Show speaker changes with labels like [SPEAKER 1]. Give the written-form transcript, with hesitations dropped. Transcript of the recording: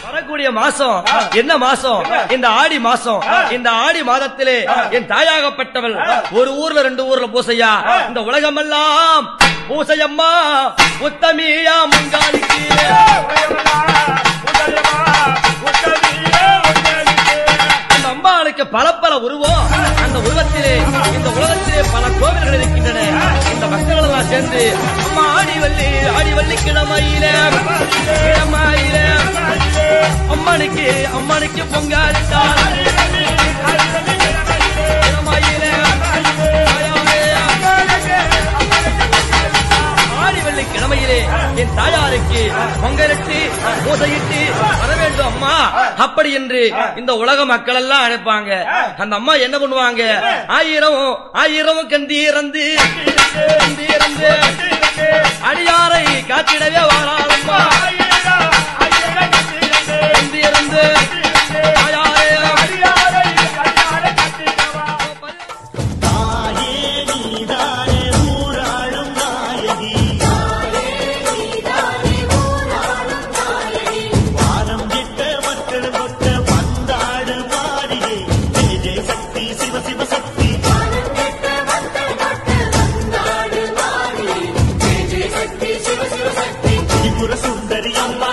[SPEAKER 1] வரக்கூடிய மாசம் என்ன மாசம்? இந்த ஆடி மாசம். இந்த ஆடி மாதத்திலே என் தாயாகப்பட்டவள் ஒரு ஊர்ல 2 ஊர்ல பூசையா. இந்த உலகமெல்லாம் பூசையம்மா உத்தமியா மங்காளிக்கு. அந்த அம்பாளுக்கு பல பல உருவம். அந்த உருவத்திலே இந்த உலகத்திலே பல கோவில்கள் இருக்கின்றன. இந்த பக்தர்கள் எல்லாம் சேர்ந்து அம்மா ஆடிவள்ளி கிழமையில அம்மனுக்கு பொங்காலிட்டார். கிழமையிலே என் தாயாருக்கு பொங்கலிட்டு பூசையிட்டு வர வேண்டும் அம்மா அப்படி என்று இந்த உலக மக்கள் எல்லாம் அழைப்பாங்க. அந்த அம்மா என்ன பண்ணுவாங்க? ஆயிரம் கந்தீரந்து அடியாரை காத்திடவே வாராளம்மா. கந்தீரந்து
[SPEAKER 2] சுந்தரி அம்மா